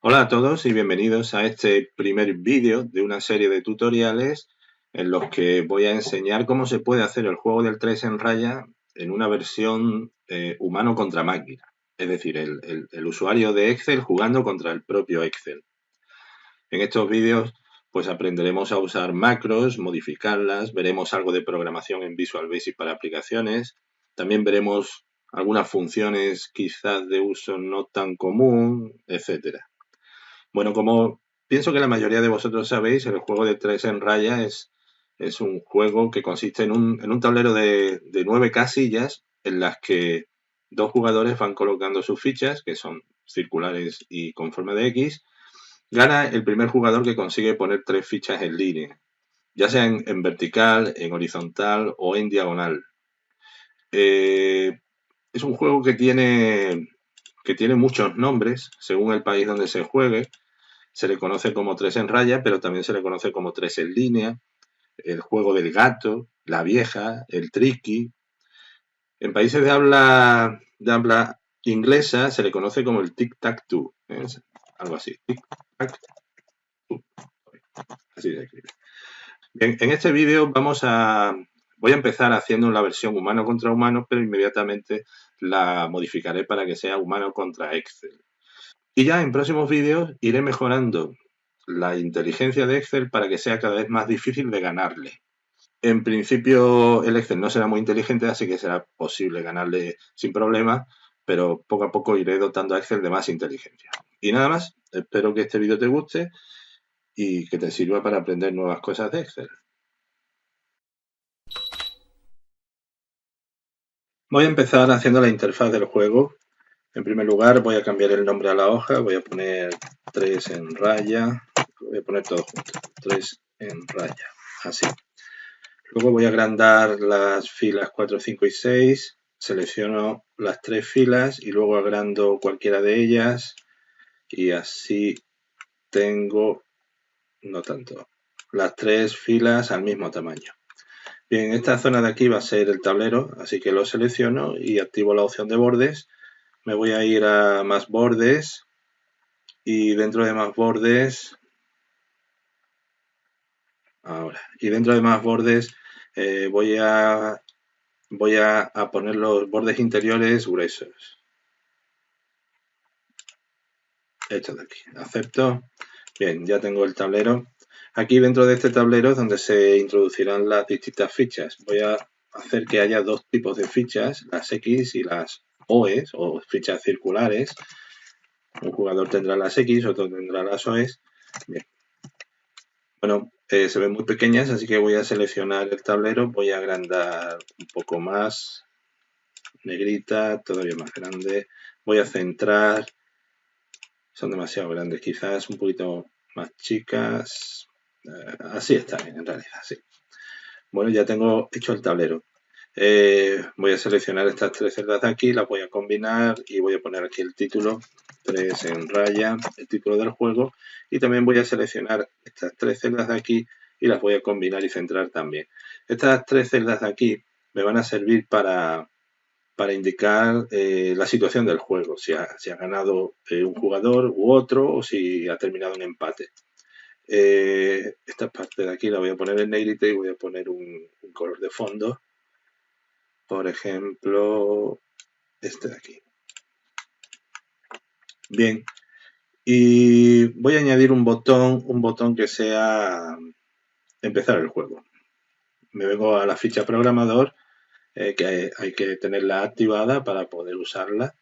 Hola a todos y bienvenidos a este primer vídeo de una serie de tutoriales en los que voy a enseñar cómo se puede hacer el juego del 3 en raya en una versión humano contra máquina. Es decir, el usuario de Excel jugando contra el propio Excel. En estos vídeos pues aprenderemos a usar macros, modificarlas, veremos algo de programación en Visual Basic para aplicaciones, también veremos algunas funciones quizás de uso no tan común, etcétera. Bueno, como pienso que la mayoría de vosotros sabéis, el juego de 3 en raya es un juego que consiste en un tablero de 9 casillas en las que dos jugadores van colocando sus fichas, que son circulares y con forma de X. Gana el primer jugador que consigue poner 3 fichas en línea, ya sea en vertical, en horizontal o en diagonal. Eh, es un juego que tiene muchos nombres según el país donde se juegue. Se le conoce como 3 en raya, pero también se le conoce como 3 en línea, el juego del gato, la vieja, el tricky. En países de habla inglesa se le conoce como el tic-tac-toe, algo así, tic-tac-toe, así se escribe. Bien, en este vídeo voy a empezar haciendo la versión humano contra humano, pero inmediatamente la modificaré para que sea humano contra Excel. Y ya en próximos vídeos iré mejorando la inteligencia de Excel para que sea cada vez más difícil de ganarle. En principio el Excel no será muy inteligente, así que será posible ganarle sin problema, pero poco a poco iré dotando a Excel de más inteligencia. Y nada más, espero que este vídeo te guste y que te sirva para aprender nuevas cosas de Excel. Voy a empezar haciendo la interfaz del juego. En primer lugar voy a cambiar el nombre a la hoja, voy a poner 3 en raya, voy a poner todo junto, 3 en raya, así. Luego voy a agrandar las filas 4, 5 y 6, selecciono las 3 filas y luego agrando cualquiera de ellas y así tengo, no tanto, las 3 filas al mismo tamaño. Bien, esta zona de aquí va a ser el tablero, así que lo selecciono y activo la opción de bordes. Me voy a ir a más bordes y dentro de más bordes, voy a poner los bordes interiores gruesos. Esto de aquí, acepto. Bien, ya tengo el tablero. Aquí dentro de este tablero es donde se introducirán las distintas fichas. Voy a hacer que haya dos tipos de fichas, las X y las OEs, o fichas circulares. Un jugador tendrá las X, otro tendrá las OEs. Bien. Bueno, se ven muy pequeñas, así que voy a seleccionar el tablero, voy a agrandar un poco más, negrita, todavía más grande. Voy a centrar, son demasiado grandes, quizás un poquito más chicas. Así está bien, en realidad, sí. Bueno, ya tengo hecho el tablero. Voy a seleccionar estas 3 celdas de aquí, las voy a combinar y voy a poner aquí el título, 3 en raya, el título del juego. Y también voy a seleccionar estas 3 celdas de aquí y las voy a combinar y centrar también. Estas 3 celdas de aquí me van a servir para indicar la situación del juego, si ha ganado un jugador u otro o si ha terminado en empate. Esta parte de aquí la voy a poner en negrita y voy a poner un color de fondo. Por ejemplo, este de aquí. Bien. Y voy a añadir un botón que sea empezar el juego. Me vengo a la ficha programador, que hay que tenerla activada para poder usarla.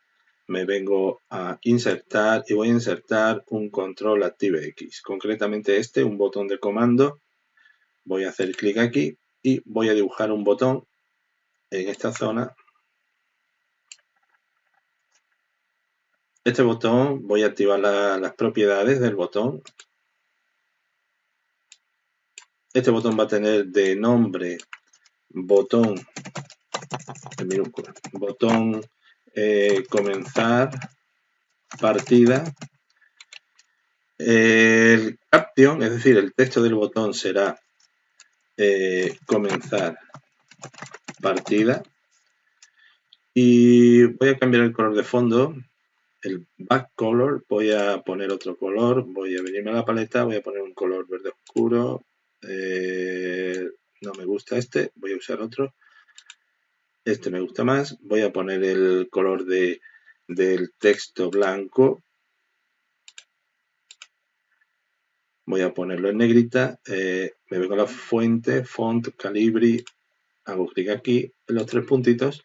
Me vengo a insertar y voy a insertar un control ActiveX. Concretamente un botón de comando. Voy a hacer clic aquí y voy a dibujar un botón en esta zona. Este botón voy a activar las propiedades del botón. Este botón va a tener de nombre botón en minúscula, botón comenzar partida. El caption, es decir, el texto del botón será comenzar partida. Y voy a cambiar el color de fondo. el back color, voy a poner otro color, voy a venirme a la paleta, voy a poner un color verde oscuro, no me gusta este, voy a usar otro, este me gusta más, voy a poner el color del texto blanco, voy a ponerlo en negrita, me vengo a la fuente, font, calibri, hago clic aquí en los tres puntitos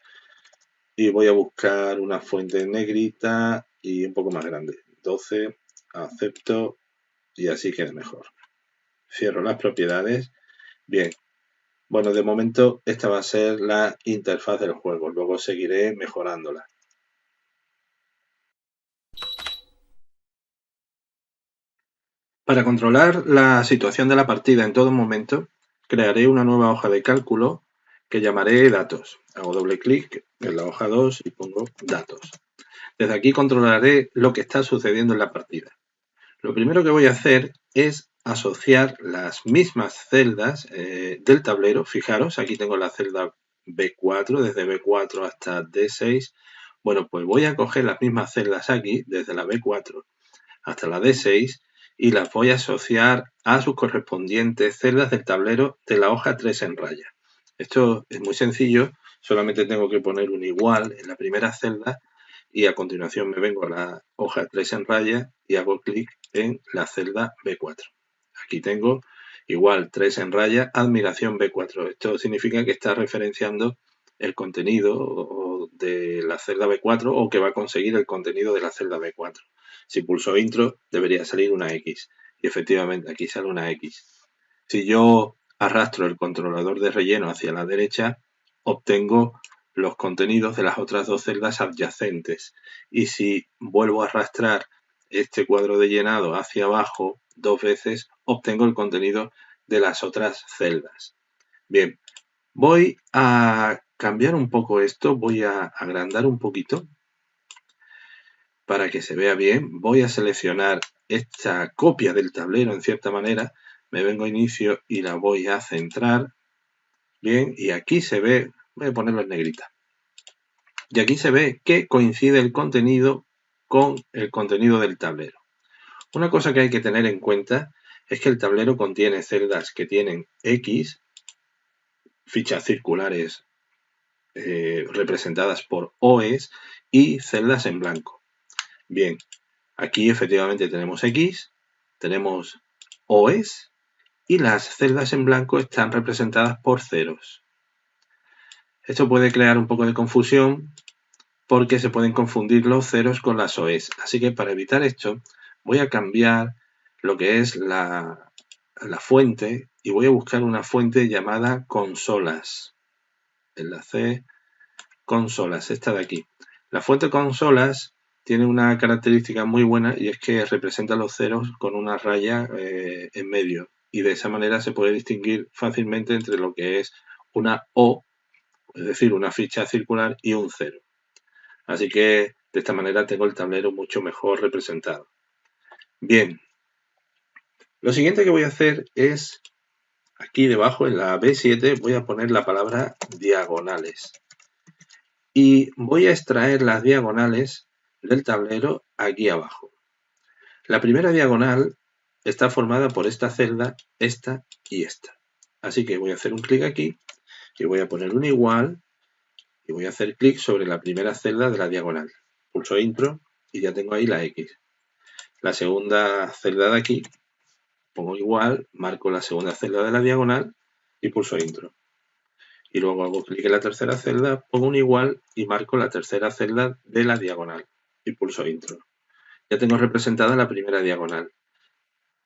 y voy a buscar una fuente en negrita y un poco más grande, 12, acepto y así queda mejor. Cierro las propiedades. Bien, bueno, de momento esta va a ser la interfaz del juego, luego seguiré mejorándola. Para controlar la situación de la partida en todo momento, crearé una nueva hoja de cálculo que llamaré datos. Hago doble clic en la hoja 2 y pongo datos. Desde aquí controlaré lo que está sucediendo en la partida. Lo primero que voy a hacer es asociar las mismas celdas del tablero. Fijaros, aquí tengo la celda B4, desde B4 hasta D6. Bueno, pues voy a coger las mismas celdas aquí, desde la B4 hasta la D6, y las voy a asociar a sus correspondientes celdas del tablero de la hoja 3 en raya. Esto es muy sencillo, solamente tengo que poner un igual en la primera celda y a continuación me vengo a la hoja 3 en raya y hago clic en la celda B4. Aquí tengo igual 3 en raya, admiración B4. Esto significa que está referenciando el contenido de la celda B4 o que va a conseguir el contenido de la celda B4. Si pulso intro debería salir una X y efectivamente aquí sale una X. Si yo arrastro el controlador de relleno hacia la derecha, obtengo los contenidos de las otras dos celdas adyacentes. Y si vuelvo a arrastrar este cuadro de llenado hacia abajo dos veces, obtengo el contenido de las otras celdas. Bien, voy a cambiar un poco esto, voy a agrandar un poquito para que se vea bien. Voy a seleccionar esta copia del tablero en cierta manera, me vengo a inicio y la voy a centrar. Bien, y aquí se ve, voy a ponerlo en negrita. Y aquí se ve que coincide el contenido con el contenido del tablero. Una cosa que hay que tener en cuenta es que el tablero contiene celdas que tienen X, fichas circulares representadas por OEs y celdas en blanco. Bien, aquí efectivamente tenemos X, tenemos OEs y las celdas en blanco están representadas por ceros. Esto puede crear un poco de confusión porque se pueden confundir los ceros con las OEs. Así que para evitar esto voy a cambiar lo que es la fuente y voy a buscar una fuente llamada consolas. Enlace consolas, esta de aquí. La fuente consolas tiene una característica muy buena y es que representa los ceros con una raya en medio y de esa manera se puede distinguir fácilmente entre lo que es una O, es decir, una ficha circular y un cero. Así que de esta manera tengo el tablero mucho mejor representado. Bien, lo siguiente que voy a hacer es, aquí debajo en la B7 voy a poner la palabra diagonales. Y voy a extraer las diagonales del tablero aquí abajo. La primera diagonal está formada por esta celda, esta y esta. Así que voy a hacer un clic aquí y voy a poner un igual y voy a hacer clic sobre la primera celda de la diagonal. Pulso intro y ya tengo ahí la X. La segunda celda de aquí, pongo igual, marco la segunda celda de la diagonal y pulso intro. Y luego hago clic en la tercera celda, pongo un igual y marco la tercera celda de la diagonal y pulso intro. Ya tengo representada la primera diagonal.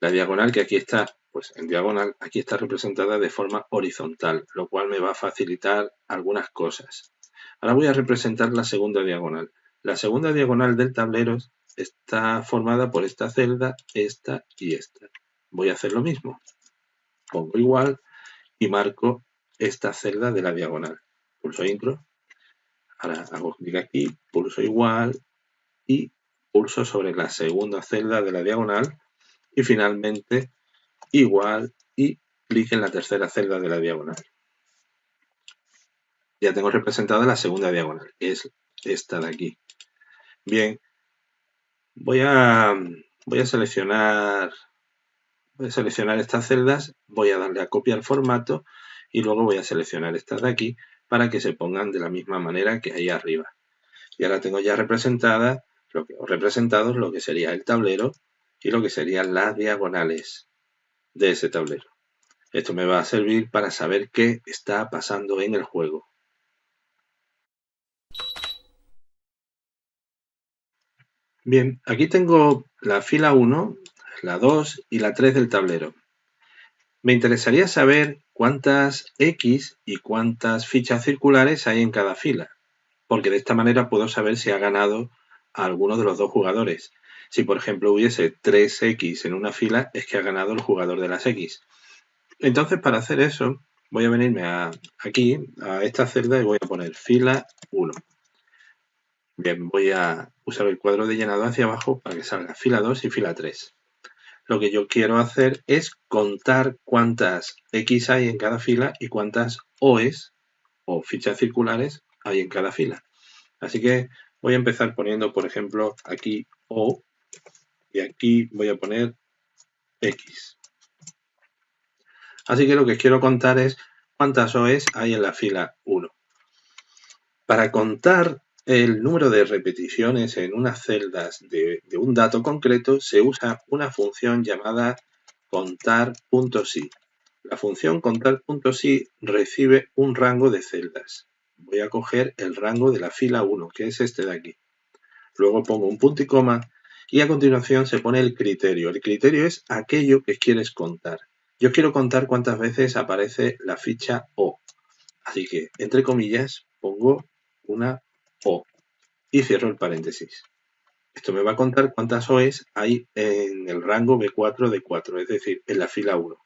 La diagonal que aquí está, pues en diagonal, aquí está representada de forma horizontal, lo cual me va a facilitar algunas cosas. Ahora voy a representar la segunda diagonal. La segunda diagonal del tablero está formada por esta celda, esta y esta. Voy a hacer lo mismo. Pongo igual y marco esta celda de la diagonal. Pulso intro. Ahora hago clic aquí, pulso igual y pulso sobre la segunda celda de la diagonal y finalmente igual y clic en la tercera celda de la diagonal. Ya tengo representada la segunda diagonal, que es esta de aquí. Bien, Voy a, voy a seleccionar estas celdas, voy a darle a copiar formato y luego voy a seleccionar estas de aquí para que se pongan de la misma manera que ahí arriba. Y ahora tengo ya representados lo que sería el tablero y lo que serían las diagonales de ese tablero. Esto me va a servir para saber qué está pasando en el juego. Bien, aquí tengo la fila 1, la 2 y la 3 del tablero. Me interesaría saber cuántas X y cuántas fichas circulares hay en cada fila, porque de esta manera puedo saber si ha ganado a alguno de los dos jugadores. Si, por ejemplo, hubiese 3 X en una fila, es que ha ganado el jugador de las X. Entonces, para hacer eso, voy a venirme aquí, a esta celda, y voy a poner fila 1. Bien, voy a usar el cuadro de llenado hacia abajo para que salga fila 2 y fila 3. Lo que yo quiero hacer es contar cuántas X hay en cada fila y cuántas OEs o fichas circulares hay en cada fila. Así que voy a empezar poniendo, por ejemplo, aquí O y aquí voy a poner X. Así que lo que quiero contar es cuántas OEs hay en la fila 1. Para contar el número de repeticiones en unas celdas de un dato concreto se usa una función llamada contar.si. La función contar.si recibe un rango de celdas. Voy a coger el rango de la fila 1, que es este de aquí. Luego pongo un punto y coma y a continuación se pone el criterio. El criterio es aquello que quieres contar. Yo quiero contar cuántas veces aparece la ficha O. Así que, entre comillas, pongo una O y cierro el paréntesis. Esto me va a contar cuántas OEs hay en el rango B4 de 4, es decir, en la fila 1.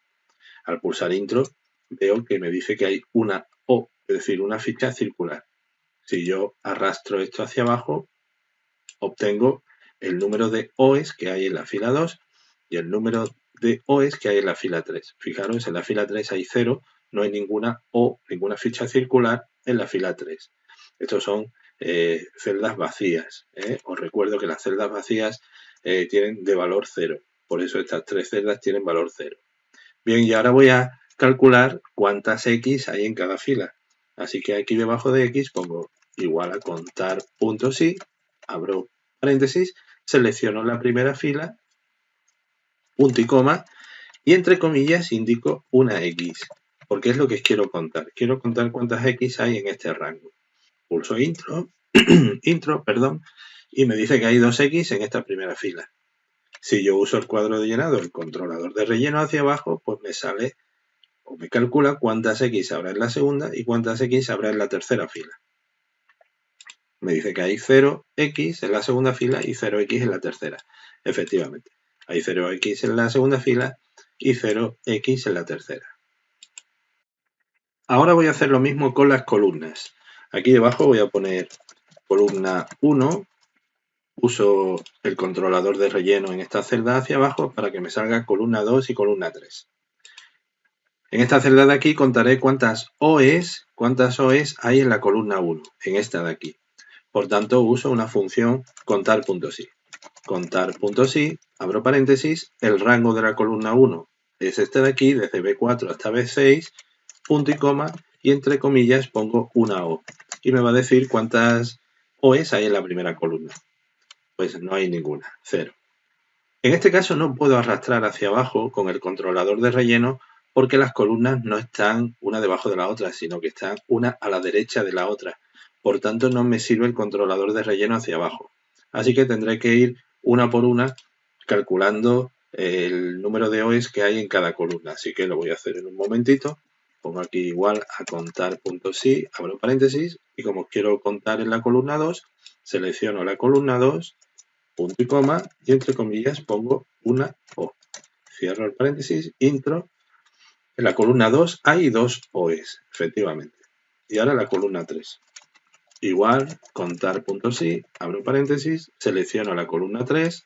Al pulsar intro veo que me dice que hay una O, es decir, una ficha circular. Si yo arrastro esto hacia abajo, obtengo el número de OEs que hay en la fila 2 y el número de OEs que hay en la fila 3. Fijaros, en la fila 3 hay 0, no hay ninguna O, ninguna ficha circular en la fila 3. Estos son celdas vacías. Os recuerdo que las celdas vacías tienen de valor 0. Por eso estas tres celdas tienen valor 0. Bien, y ahora voy a calcular cuántas X hay en cada fila. Así que aquí debajo de X pongo igual a contar.si, abro paréntesis, selecciono la primera fila, punto y coma, y entre comillas indico una X, porque es lo que quiero contar. Quiero contar cuántas X hay en este rango. Pulso intro, y me dice que hay 2X en esta primera fila. Si yo uso el cuadro de llenado, el controlador de relleno hacia abajo, pues me sale o me calcula cuántas X habrá en la segunda y cuántas X habrá en la tercera fila. Me dice que hay 0X en la segunda fila y 0X en la tercera. Efectivamente, hay 0X en la segunda fila y 0X en la tercera. Ahora voy a hacer lo mismo con las columnas. Aquí debajo voy a poner columna 1. Uso el controlador de relleno en esta celda hacia abajo para que me salga columna 2 y columna 3. En esta celda de aquí contaré cuántas OEs hay en la columna 1, en esta de aquí. Por tanto, uso una función contar.si. Contar.si, abro paréntesis, el rango de la columna 1 es este de aquí, desde B4 hasta B6, punto y coma, y entre comillas pongo una O. Y me va a decir cuántas OEs hay en la primera columna. Pues no hay ninguna, 0. En este caso no puedo arrastrar hacia abajo con el controlador de relleno porque las columnas no están una debajo de la otra, sino que están una a la derecha de la otra. Por tanto, no me sirve el controlador de relleno hacia abajo. Así que tendré que ir una por una calculando el número de OEs que hay en cada columna. Así que lo voy a hacer en un momentito. Pongo aquí igual a contar.si, abro paréntesis, y como quiero contar en la columna 2, selecciono la columna 2, punto y coma, y entre comillas pongo una O. Cierro el paréntesis, intro. En la columna 2 hay 2 OEs, efectivamente. Y ahora la columna 3. Igual, contar.si, abro paréntesis, selecciono la columna 3,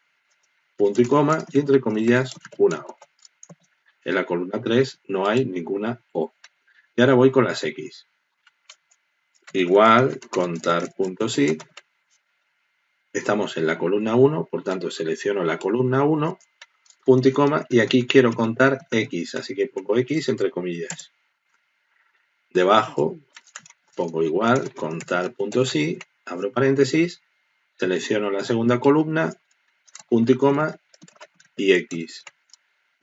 punto y coma, y entre comillas, una O. En la columna 3 no hay ninguna O. Y ahora voy con las X. Igual, contar.si, estamos en la columna 1, por tanto selecciono la columna 1, punto y coma, y aquí quiero contar X, así que pongo X entre comillas. Debajo pongo igual, contar punto sí, abro paréntesis, selecciono la segunda columna, punto y coma, y X.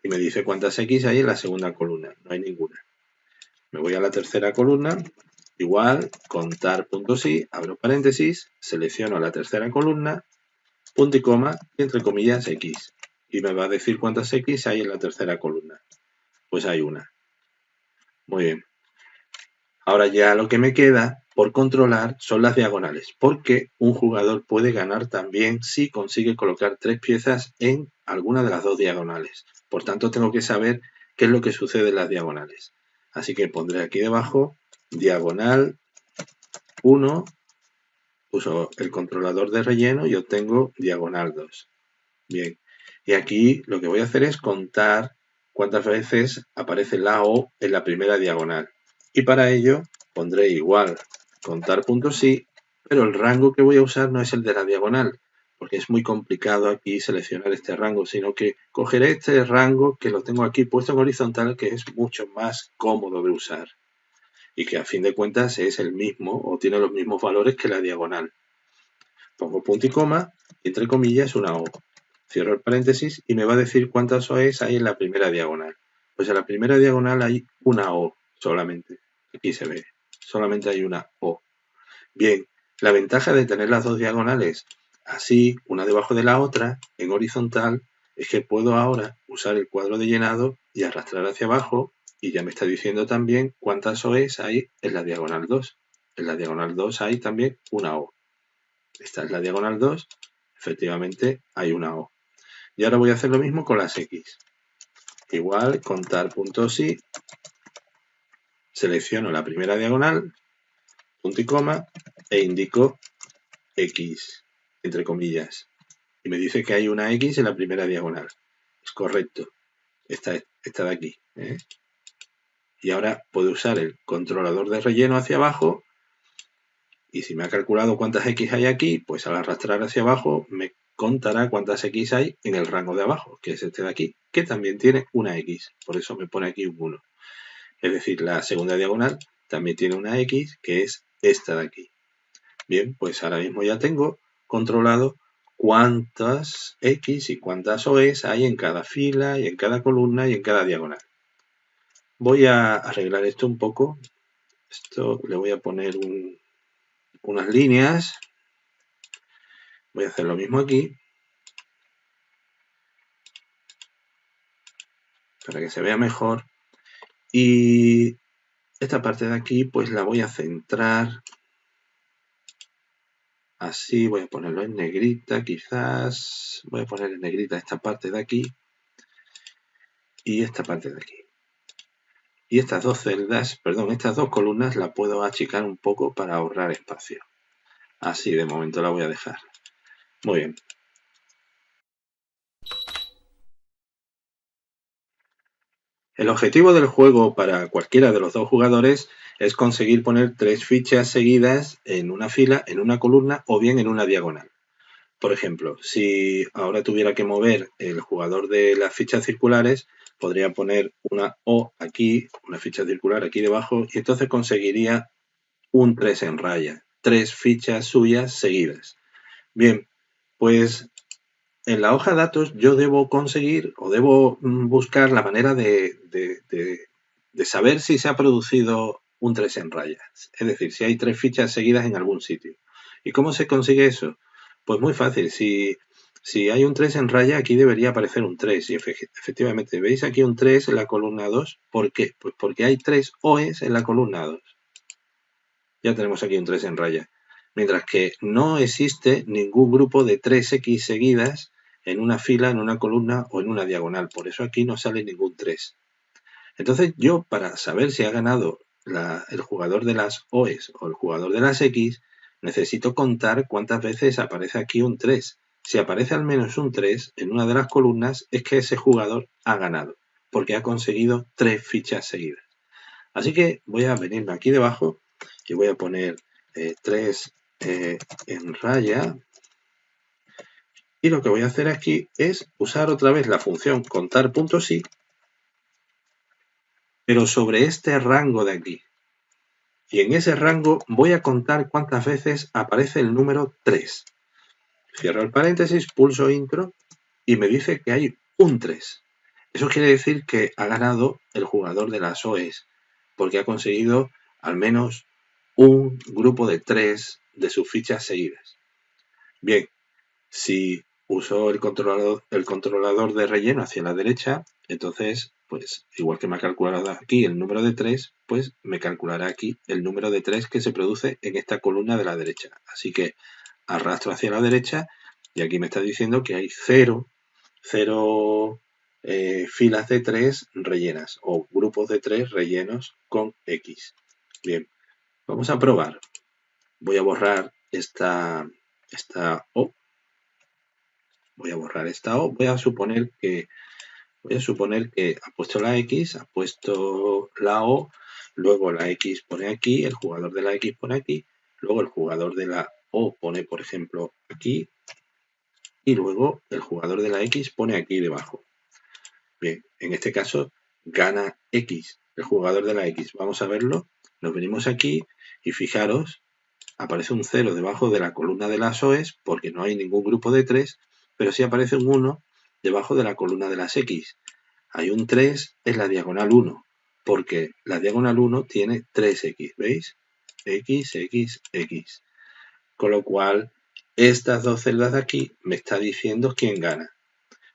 Y me dice cuántas X hay en la segunda columna, no hay ninguna. Me voy a la tercera columna, igual, contar punto sí, abro paréntesis, selecciono la tercera columna, punto y coma, y entre comillas X. Y me va a decir cuántas X hay en la tercera columna. Pues hay una. Muy bien. Ahora ya lo que me queda por controlar son las diagonales, porque un jugador puede ganar también si consigue colocar 3 piezas en alguna de las 2 diagonales. Por tanto, tengo que saber qué es lo que sucede en las diagonales. Así que pondré aquí debajo diagonal 1, uso el controlador de relleno y obtengo diagonal 2. Bien, y aquí lo que voy a hacer es contar cuántas veces aparece la O en la primera diagonal. Y para ello pondré igual contar puntos sí, pero el rango que voy a usar no es el de la diagonal, porque es muy complicado aquí seleccionar este rango, sino que cogeré este rango que lo tengo aquí puesto en horizontal, que es mucho más cómodo de usar y que a fin de cuentas es el mismo o tiene los mismos valores que la diagonal. Pongo punto y coma, y entre comillas una O. Cierro el paréntesis y me va a decir cuántas OEs hay en la primera diagonal. Pues en la primera diagonal hay una O solamente. Aquí se ve. Solamente hay una O. Bien, la ventaja de tener las dos diagonales así, una debajo de la otra, en horizontal, es que puedo ahora usar el cuadro de llenado y arrastrar hacia abajo y ya me está diciendo también cuántas OEs hay en la diagonal 2. En la diagonal 2 hay también una O. Esta es la diagonal 2, efectivamente hay una O. Y ahora voy a hacer lo mismo con las X. Igual, contar puntos sí, selecciono la primera diagonal, punto y coma, e indico X, entre comillas. Y me dice que hay una X en la primera diagonal. Es correcto. Esta de aquí. Y ahora puedo usar el controlador de relleno hacia abajo. Y si me ha calculado cuántas X hay aquí, pues al arrastrar hacia abajo me contará cuántas X hay en el rango de abajo, que es este de aquí, que también tiene una X. Por eso me pone aquí un 1. Es decir, la segunda diagonal también tiene una X, que es esta de aquí. Bien, pues ahora mismo ya tengo controlado cuántas X y cuántas OEs hay en cada fila y en cada columna y en cada diagonal. Voy a arreglar esto un poco. Esto le voy a poner unas líneas. Voy a hacer lo mismo aquí. Para que se vea mejor. Y esta parte de aquí pues la voy a centrar así, voy a ponerlo en negrita quizás, voy a poner en negrita esta parte de aquí y esta parte de aquí. Y estas dos celdas, perdón, estas dos columnas las puedo achicar un poco para ahorrar espacio. Así de momento la voy a dejar. Muy bien. El objetivo del juego para cualquiera de los dos jugadores es conseguir poner 3 fichas seguidas en una fila, en una columna o bien en una diagonal. Por ejemplo, si ahora tuviera que mover el jugador de las fichas circulares, podría poner una O aquí, una ficha circular aquí debajo, y entonces conseguiría un 3 en raya, 3 fichas suyas seguidas. Bien, pues en la hoja de datos yo debo conseguir o debo buscar la manera de saber si se ha producido un 3 en rayas. Es decir, si hay 3 fichas seguidas en algún sitio. ¿Y cómo se consigue eso? Pues muy fácil. Si hay un 3 en raya, aquí debería aparecer un 3. Y efectivamente, ¿veis aquí un 3 en la columna 2? ¿Por qué? Pues porque hay 3 OEs en la columna 2. Ya tenemos aquí un 3 en raya. Mientras que no existe ningún grupo de 3X seguidas en una fila, en una columna o en una diagonal. Por eso aquí no sale ningún 3. Entonces yo, para saber si ha ganado el jugador de las OEs o el jugador de las X, necesito contar cuántas veces aparece aquí un 3. Si aparece al menos un 3 en una de las columnas, es que ese jugador ha ganado, porque ha conseguido 3 fichas seguidas. Así que voy a venirme aquí debajo y voy a poner 3 en raya Y lo que voy a hacer aquí es usar otra vez la función contar.si, pero sobre este rango de aquí. Y en ese rango voy a contar cuántas veces aparece el número 3. Cierro el paréntesis, pulso intro y me dice que hay un 3. Eso quiere decir que ha ganado el jugador de las OEs, porque ha conseguido al menos un grupo de 3 de sus fichas seguidas. Bien, si uso el controlador de relleno hacia la derecha, entonces, pues igual que me ha calculado aquí el número de 3, pues me calculará aquí el número de 3 que se produce en esta columna de la derecha. Así que arrastro hacia la derecha y aquí me está diciendo que hay 0 filas de 3 rellenas o grupos de 3 rellenos con X. Bien, vamos a probar. Voy a borrar esta O. Voy a borrar esta O. Voy a suponer que ha puesto la X, ha puesto la O, luego la X pone aquí, el jugador de la X pone aquí, luego el jugador de la O pone, por ejemplo, aquí, y luego el jugador de la X pone aquí debajo. Bien, en este caso gana X, el jugador de la X. Vamos a verlo. Nos venimos aquí y fijaros, aparece un 0 debajo de la columna de las OEs porque no hay ningún grupo de 3, pero sí aparece un 1 debajo de la columna de las X. Hay un 3 en la diagonal 1, porque la diagonal 1 tiene 3X, ¿veis? X, X, X. Con lo cual, estas dos celdas de aquí me está diciendo quién gana.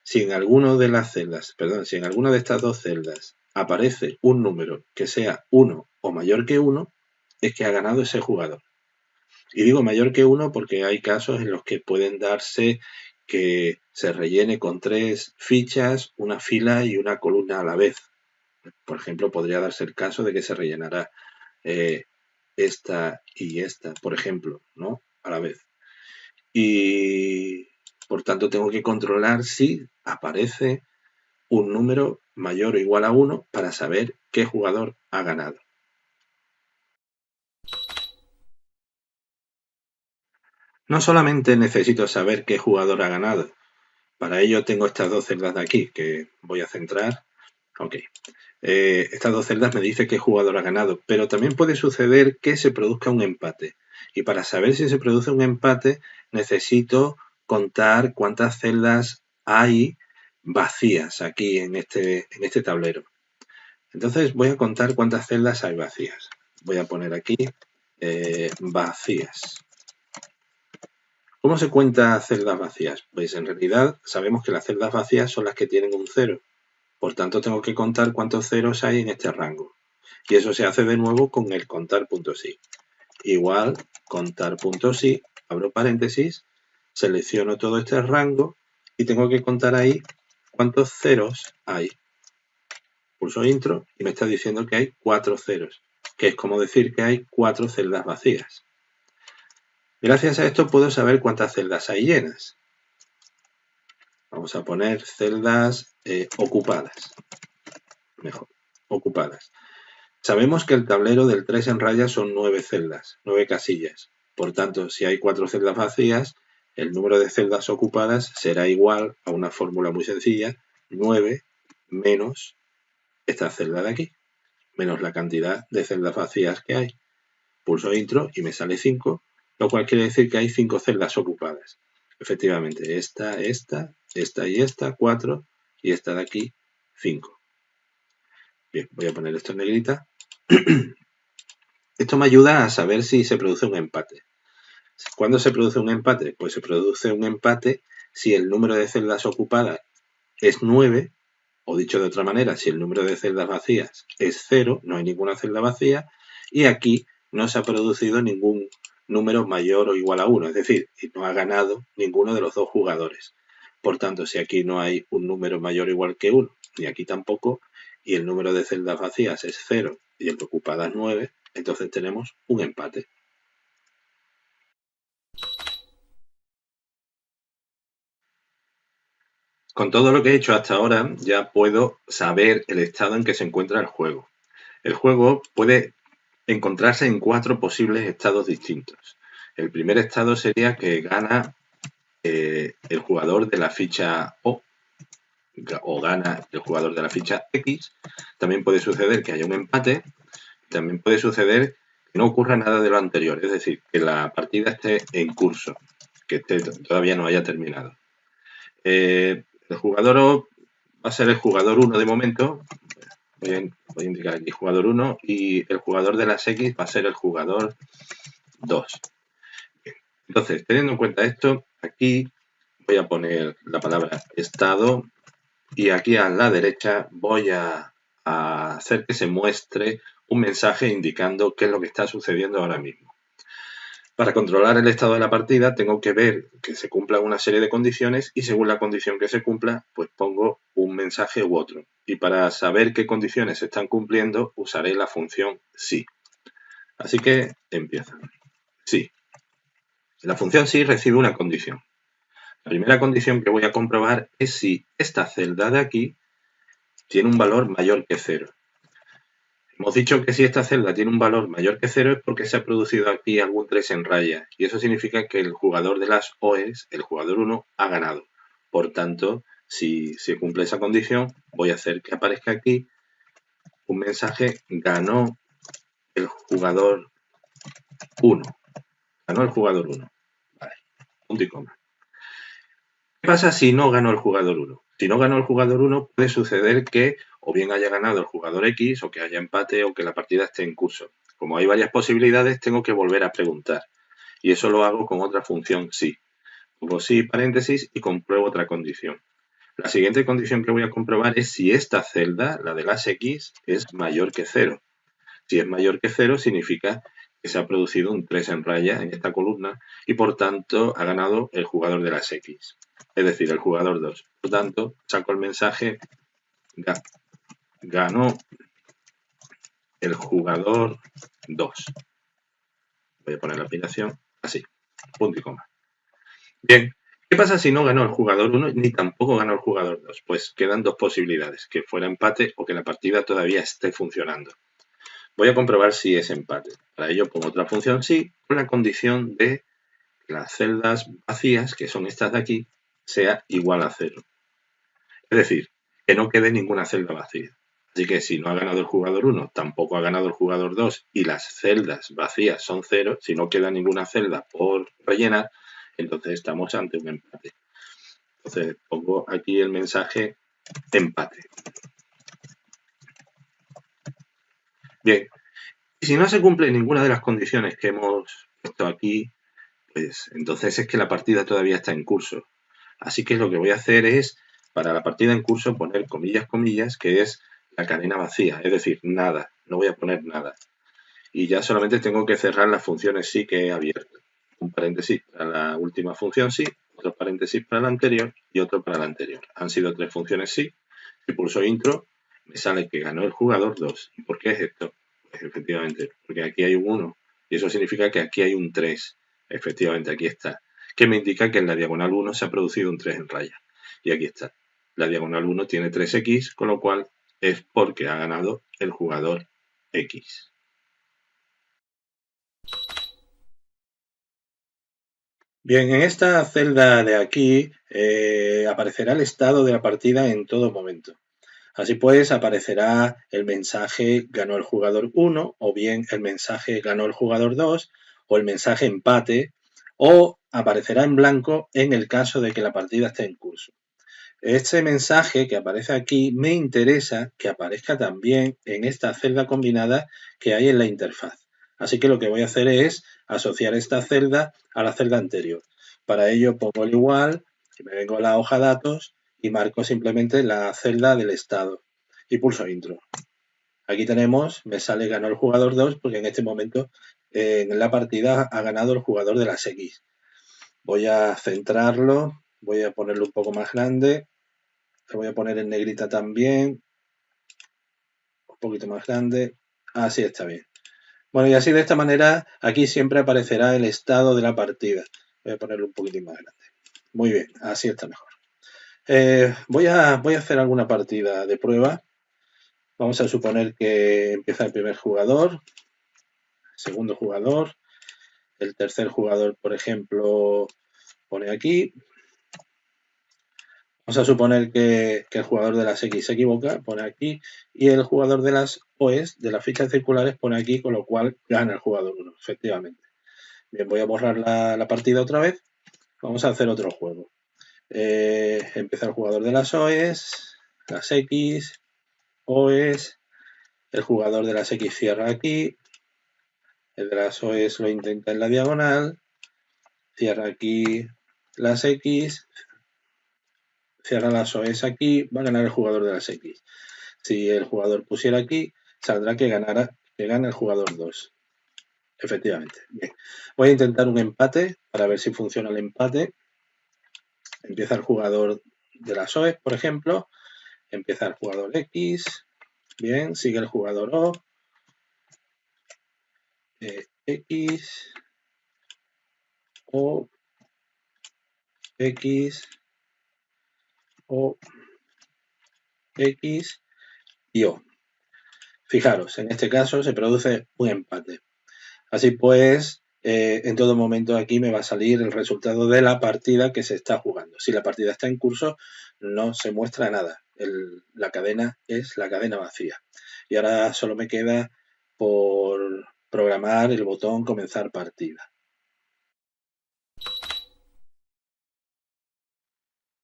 Si en alguna de las celdas, si en alguna de estas dos celdas aparece un número que sea 1 o mayor que 1, es que ha ganado ese jugador. Y digo mayor que 1 porque hay casos en los que pueden darse que se rellene con 3 fichas, una fila y una columna a la vez. Por ejemplo, podría darse el caso de que se rellenará esta y esta, por ejemplo, ¿no? A la vez. Y por tanto tengo que controlar si aparece un número mayor o igual a 1 para saber qué jugador ha ganado. No solamente necesito saber qué jugador ha ganado, para ello tengo estas dos celdas de aquí que voy a centrar. Ok. Estas dos celdas me dicen qué jugador ha ganado, pero también puede suceder que se produzca un empate. Y para saber si se produce un empate necesito contar cuántas celdas hay vacías aquí en este tablero. Entonces voy a contar cuántas celdas hay vacías. Voy a poner aquí vacías. ¿Cómo se cuenta celdas vacías? Pues en realidad sabemos que las celdas vacías son las que tienen un 0. Por tanto, tengo que contar cuántos ceros hay en este rango. Y eso se hace de nuevo con el contar.si. Igual contar.si, abro paréntesis, selecciono todo este rango y tengo que contar ahí cuántos ceros hay. Pulso intro y me está diciendo que hay 4 ceros, que es como decir que hay 4 celdas vacías. Gracias a esto puedo saber cuántas celdas hay llenas. Vamos a poner celdas ocupadas. Mejor, ocupadas. Sabemos que el tablero del 3 en raya son 9 celdas, 9 casillas. Por tanto, si hay 4 celdas vacías, el número de celdas ocupadas será igual a una fórmula muy sencilla, 9 menos esta celda de aquí, menos la cantidad de celdas vacías que hay. Pulso intro y me sale 5, lo cual quiere decir que hay 5 celdas ocupadas. Efectivamente, esta y esta, 4, y esta de aquí, 5. Bien, voy a poner esto en negrita. Esto me ayuda a saber si se produce un empate. ¿Cuándo se produce un empate? Pues se produce un empate si el número de celdas ocupadas es 9, o dicho de otra manera, si el número de celdas vacías es 0, no hay ninguna celda vacía, y aquí no se ha producido ningún número mayor o igual a 1, es decir, no ha ganado ninguno de los dos jugadores. Por tanto, si aquí no hay un número mayor o igual que 1, ni aquí tampoco, y el número de celdas vacías es 0 y el de ocupadas 9, entonces tenemos un empate. Con todo lo que he hecho hasta ahora, ya puedo saber el estado en que se encuentra el juego. El juego puede encontrarse en 4 posibles estados distintos. El primer estado sería que gana el jugador de la ficha o gana el jugador de la ficha X. También puede suceder que haya un empate. También puede suceder que no ocurra nada de lo anterior, es decir, que la partida esté en curso, que todavía no haya terminado. El jugador O va a ser el jugador 1 de momento. Voy a indicar aquí jugador 1 y el jugador de las X va a ser el jugador 2. Entonces, teniendo en cuenta esto, aquí voy a poner la palabra estado y aquí a la derecha voy a hacer que se muestre un mensaje indicando qué es lo que está sucediendo ahora mismo. Para controlar el estado de la partida tengo que ver que se cumplan una serie de condiciones y según la condición que se cumpla, pues pongo un mensaje u otro. Y para saber qué condiciones se están cumpliendo, usaré la función si. Así que empiezo. Si. La función si recibe una condición. La primera condición que voy a comprobar es si esta celda de aquí tiene un valor mayor que 0. Hemos dicho que si esta celda tiene un valor mayor que 0 es porque se ha producido aquí algún 3 en raya y eso significa que el jugador de las OEs, el jugador 1, ha ganado. Por tanto, si se cumple esa condición, voy a hacer que aparezca aquí un mensaje ganó el jugador 1. Ganó el jugador 1. Vale, punto y coma. ¿Qué pasa si no ganó el jugador 1? Si no ganó el jugador 1, puede suceder que o bien haya ganado el jugador X, o que haya empate, o que la partida esté en curso. Como hay varias posibilidades, tengo que volver a preguntar. Y eso lo hago con otra función si. Pongo si paréntesis y compruebo otra condición. La siguiente condición que voy a comprobar es si esta celda, la de las X, es mayor que 0. Si es mayor que 0, significa que se ha producido un 3 en raya en esta columna y por tanto ha ganado el jugador de las X, es decir, el jugador 2. Por tanto, saco el mensaje ganó el jugador 2. Voy a poner la aplicación así, punto y coma. Bien, ¿qué pasa si no ganó el jugador 1 ni tampoco ganó el jugador 2? Pues quedan dos posibilidades, que fuera empate o que la partida todavía esté funcionando. Voy a comprobar si es empate. Para ello pongo otra función si con la condición de que las celdas vacías, que son estas de aquí, sea igual a 0. Es decir, que no quede ninguna celda vacía. Así que si no ha ganado el jugador 1, tampoco ha ganado el jugador 2 y las celdas vacías son 0, si no queda ninguna celda por rellenar, entonces estamos ante un empate. Entonces pongo aquí el mensaje empate. Bien, y si no se cumple ninguna de las condiciones que hemos puesto aquí, pues entonces es que la partida todavía está en curso. Así que lo que voy a hacer es, para la partida en curso, poner comillas, comillas, que es la cadena vacía, es decir, nada, no voy a poner nada. Y ya solamente tengo que cerrar las funciones sí que he abierto. Un paréntesis para la última función sí, otro paréntesis para la anterior y otro para la anterior. Han sido 3 funciones sí. Si pulso intro, me sale que ganó el jugador 2. ¿Y por qué es esto? Pues efectivamente, porque aquí hay un 1 y eso significa que aquí hay un 3. Efectivamente, aquí está. Que me indica que en la diagonal 1 se ha producido un 3 en raya. Y aquí está. La diagonal 1 tiene 3x, con lo cual es porque ha ganado el jugador X. Bien, en esta celda de aquí aparecerá el estado de la partida en todo momento. Así pues, aparecerá el mensaje ganó el jugador 1, o bien el mensaje ganó el jugador 2, o el mensaje empate, o aparecerá en blanco en el caso de que la partida esté en curso. Este mensaje que aparece aquí me interesa que aparezca también en esta celda combinada que hay en la interfaz. Así que lo que voy a hacer es asociar esta celda a la celda anterior. Para ello pongo el igual, me vengo a la hoja datos y marco simplemente la celda del estado y pulso intro. Aquí tenemos, me sale ganó el jugador 2 porque en este momento en la partida ha ganado el jugador de las X. Voy a centrarlo, voy a ponerlo un poco más grande. Lo voy a poner en negrita también. Un poquito más grande. Así está bien. Bueno, y así de esta manera aquí siempre aparecerá el estado de la partida. Voy a ponerlo un poquitín más grande. Muy bien, así está mejor. Voy a hacer alguna partida de prueba. Vamos a suponer que empieza el primer jugador, segundo jugador, el tercer jugador, por ejemplo, pone aquí Vamos a suponer que el jugador de las X se equivoca, pone aquí, y el jugador de las OEs, de las fichas circulares, pone aquí, con lo cual gana el jugador 1, efectivamente. Bien, voy a borrar la partida otra vez. Vamos a hacer otro juego. Empieza el jugador de las OEs, las X, OEs, el jugador de las X cierra aquí, el de las OEs lo intenta en la diagonal, cierra aquí las X, cierra las OEs aquí, va a ganar el jugador de las X. Si el jugador pusiera aquí, saldrá que gana el jugador 2. Efectivamente. Bien. Voy a intentar un empate para ver si funciona el empate. Empieza el jugador de las OEs, por ejemplo. Empieza el jugador X. Bien, sigue el jugador O. X. O. X. O. X. Y O. Fijaros, en este caso se produce un empate. Así pues, en todo momento aquí me va a salir el resultado de la partida que se está jugando. Si la partida está en curso, no se muestra nada. La cadena es la cadena vacía. Y ahora solo me queda por programar el botón comenzar partida.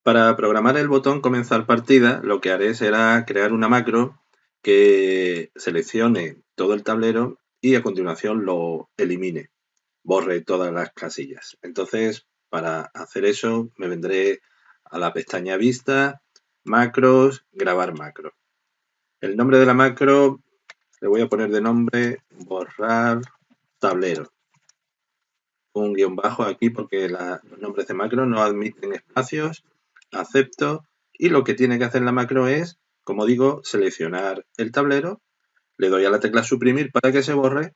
Para programar el botón comenzar partida, lo que haré será crear una macro que seleccione todo el tablero y a continuación lo elimine, borre todas las casillas. Entonces, para hacer eso, me vendré a la pestaña Vista, Macros, Grabar macro. El nombre de la macro le voy a poner de nombre borrar tablero. Un guión bajo aquí porque los nombres de macro no admiten espacios. Acepto. Y lo que tiene que hacer la macro es, como digo, seleccionar el tablero. Le doy a la tecla suprimir para que se borre.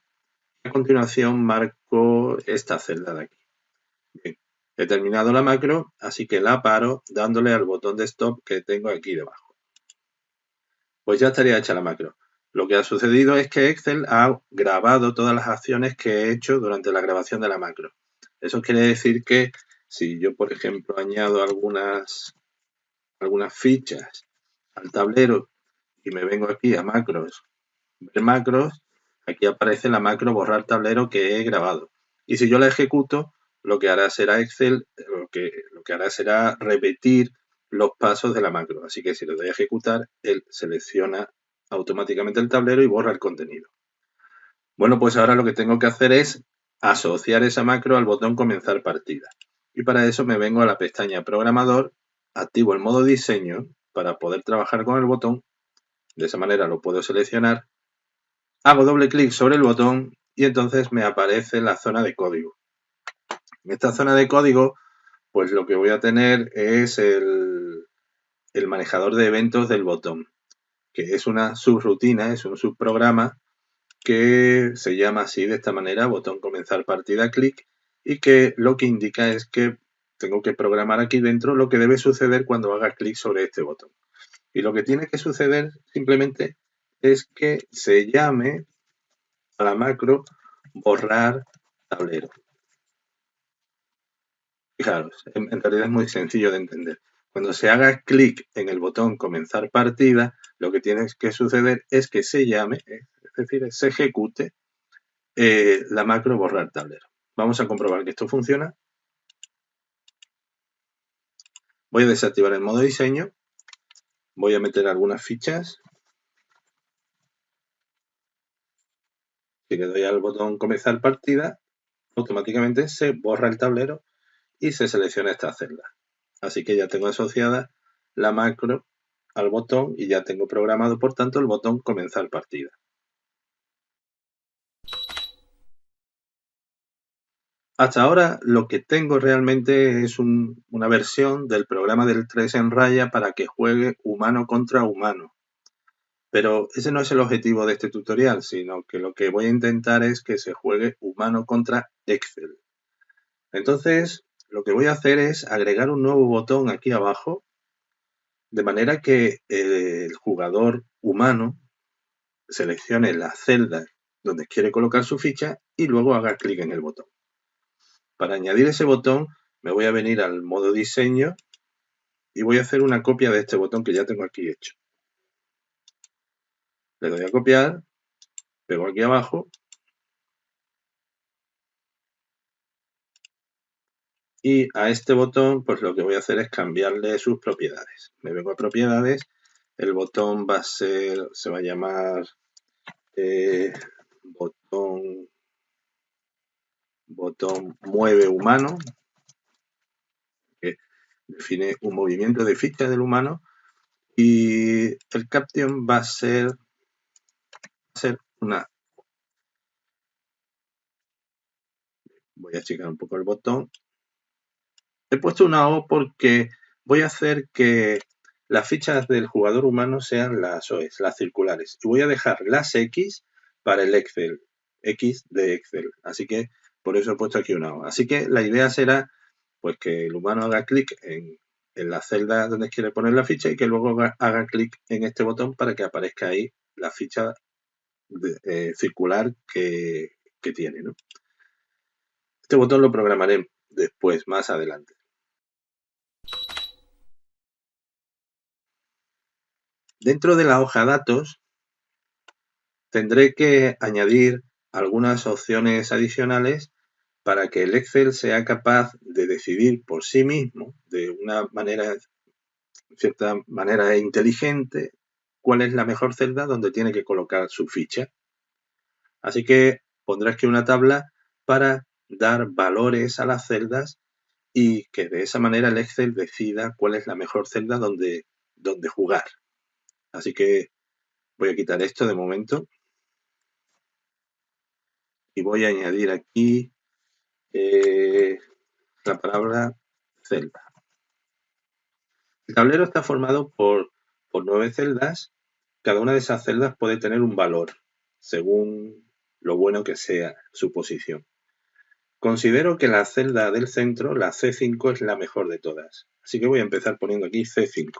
A continuación marco esta celda de aquí. Bien, he terminado la macro, así que la paro dándole al botón de stop que tengo aquí debajo. Pues ya estaría hecha la macro. Lo que ha sucedido es que Excel ha grabado todas las acciones que he hecho durante la grabación de la macro. Eso quiere decir que si yo, por ejemplo, añado algunas fichas al tablero y me vengo aquí a macros, ver macros, aquí aparece la macro borrar tablero que he grabado. Y si yo la ejecuto, lo que hará será Excel, lo que hará será repetir los pasos de la macro. Así que si lo doy a ejecutar, él selecciona automáticamente el tablero y borra el contenido. Bueno, pues ahora lo que tengo que hacer es asociar esa macro al botón comenzar partida. Y para eso me vengo a la pestaña programador, activo el modo diseño para poder trabajar con el botón. De esa manera lo puedo seleccionar. Hago doble clic sobre el botón y entonces me aparece la zona de código. En esta zona de código, pues lo que voy a tener es el manejador de eventos del botón, que es una subrutina, es un subprograma que se llama así de esta manera, botón comenzar partida clic, y que lo que indica es que tengo que programar aquí dentro lo que debe suceder cuando haga clic sobre este botón. Y lo que tiene que suceder simplemente es que se llame a la macro borrar tablero. Fijaros, en realidad es muy sencillo de entender. Cuando se haga clic en el botón comenzar partida, lo que tiene que suceder es que se llame, es decir, se ejecute la macro borrar tablero. Vamos a comprobar que esto funciona. Voy a desactivar el modo diseño. Voy a meter algunas fichas. Si le doy al botón comenzar partida, automáticamente se borra el tablero y se selecciona esta celda. Así que ya tengo asociada la macro al botón y ya tengo programado, por tanto, el botón comenzar partida. Hasta ahora lo que tengo realmente es una versión del programa del 3 en raya para que juegue humano contra humano. Pero ese no es el objetivo de este tutorial, sino que lo que voy a intentar es que se juegue humano contra Excel. Entonces, lo que voy a hacer es agregar un nuevo botón aquí abajo, de manera que el jugador humano seleccione la celda donde quiere colocar su ficha y luego haga clic en el botón. Para añadir ese botón, me voy a venir al modo diseño y voy a hacer una copia de este botón que ya tengo aquí hecho. Le doy a copiar, pego aquí abajo y a este botón pues lo que voy a hacer es cambiarle sus propiedades. Me vengo a propiedades, el botón va a ser, se va a llamar botón mueve humano, que define un movimiento de ficha del humano, y el caption va a ser una... Voy a achicar un poco el botón. He puesto una O porque voy a hacer que las fichas del jugador humano sean las OEs, las circulares. Y voy a dejar las X para el Excel, X de Excel. Así que por eso he puesto aquí una O. Así que la idea será pues que el humano haga clic en la celda donde quiere poner la ficha y que luego haga clic en este botón para que aparezca ahí la ficha circular que tiene, ¿no? Este botón lo programaré después, más adelante. Dentro de la hoja datos tendré que añadir algunas opciones adicionales para que el Excel sea capaz de decidir por sí mismo, de una manera, cierta manera inteligente, cuál es la mejor celda donde tiene que colocar su ficha. Así que pondré aquí una tabla para dar valores a las celdas y que de esa manera el Excel decida cuál es la mejor celda donde jugar. Así que voy a quitar esto de momento y voy a añadir aquí la palabra celda. El tablero está formado por 9 celdas. Cada una de esas celdas puede tener un valor según lo bueno que sea su posición. Considero que la celda del centro, la C5, es la mejor de todas. Así que voy a empezar poniendo aquí C5.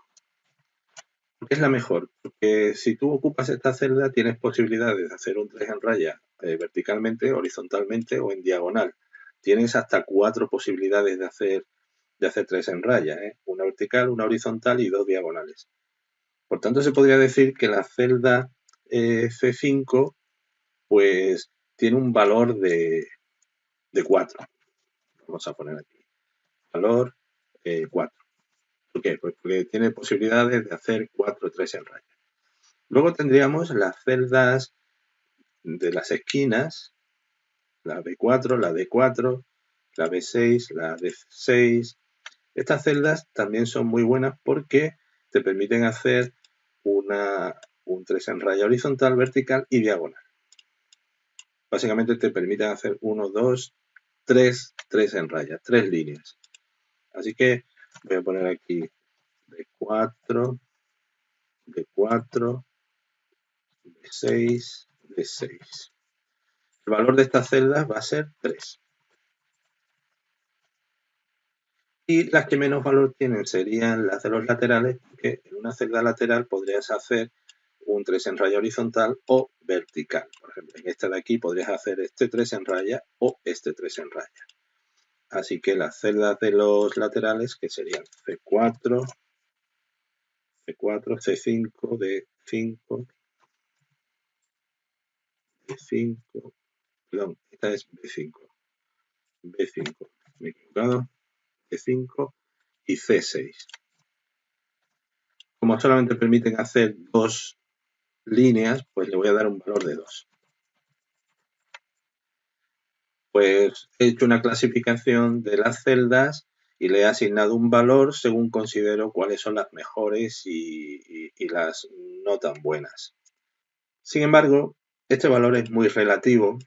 ¿Por qué es la mejor? Porque si tú ocupas esta celda tienes posibilidades de hacer un 3 en raya verticalmente, horizontalmente o en diagonal. Tienes hasta 4 posibilidades de hacer 3 en raya, una vertical, una horizontal y 2 diagonales. Por tanto, se podría decir que la celda C5 pues tiene un valor de 4. Vamos a poner aquí. Valor 4. ¿Por qué? Pues porque tiene posibilidades de hacer 4 3 en raya. Luego tendríamos las celdas de las esquinas, la B4, la D4, la B6, la D6. Estas celdas también son muy buenas porque te permiten hacer un 3 en raya horizontal, vertical y diagonal. Básicamente te permiten hacer 1, 2, 3 en raya, 3 líneas. Así que voy a poner aquí D4, D4, D6, D6. El valor de estas celdas va a ser 3. Y las que menos valor tienen serían las de los laterales, porque en una celda lateral podrías hacer un 3 en raya horizontal o vertical. Por ejemplo, en esta de aquí podrías hacer este 3 en raya o este 3 en raya. Así que las celdas de los laterales, que serían C4, C4, C5, D5, D5, perdón, esta es B5, B5, me he equivocado, B5 y C6. Como solamente permiten hacer 2 líneas, pues le voy a dar un valor de 2. Pues he hecho una clasificación de las celdas y le he asignado un valor según considero cuáles son las mejores y las no tan buenas. Sin embargo, este valor es muy relativo.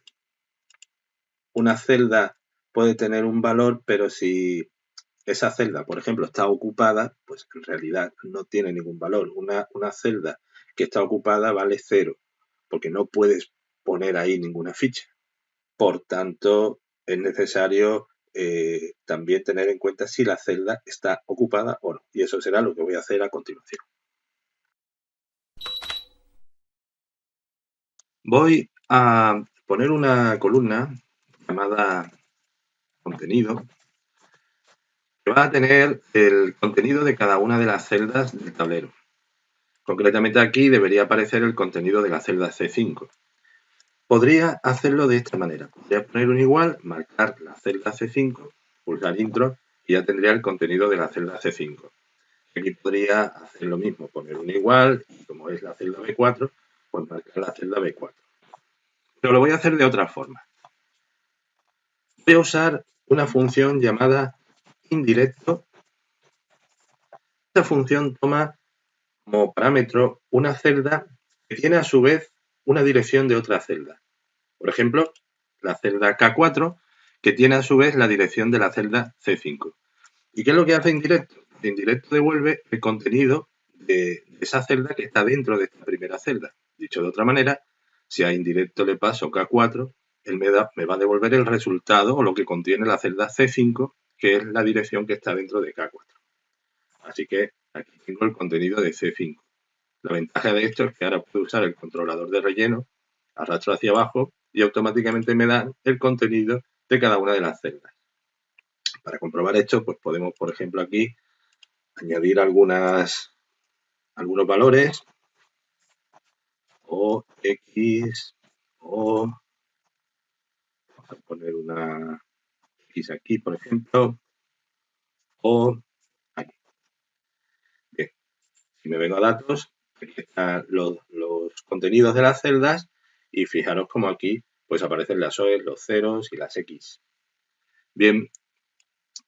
Una celda puede tener un valor, pero si esa celda, por ejemplo, está ocupada, pues en realidad no tiene ningún valor. Una celda que está ocupada vale 0, porque no puedes poner ahí ninguna ficha. Por tanto, es necesario también tener en cuenta si la celda está ocupada o no. Y eso será lo que voy a hacer a continuación. Voy a poner una columna llamada contenido, que va a tener el contenido de cada una de las celdas del tablero. Concretamente aquí debería aparecer el contenido de la celda C5. Podría hacerlo de esta manera. Podría poner un igual, marcar la celda C5, pulsar intro y ya tendría el contenido de la celda C5. Aquí podría hacer lo mismo, poner un igual y como es la celda B4, pues marcar la celda B4. Pero lo voy a hacer de otra forma. Voy a usar una función llamada indirecto. Esta función toma como parámetro una celda que tiene a su vez una dirección de otra celda. Por ejemplo, la celda K4 que tiene a su vez la dirección de la celda C5. ¿Y qué es lo que hace indirecto? Indirecto devuelve el contenido de esa celda que está dentro de esta primera celda. Dicho de otra manera, si a indirecto le paso K4, él me va a devolver el resultado o lo que contiene la celda C5, que es la dirección que está dentro de K4. Así que aquí tengo el contenido de C5. La ventaja de esto es que ahora puedo usar el controlador de relleno, arrastro hacia abajo y automáticamente me da el contenido de cada una de las celdas. Para comprobar esto, pues podemos, por ejemplo, aquí añadir algunos valores o X o vamos a poner una X aquí, por ejemplo, o aquí. Bien, si me vengo a datos, aquí están los contenidos de las celdas y fijaros como aquí pues aparecen las OEs, los ceros y las X. Bien,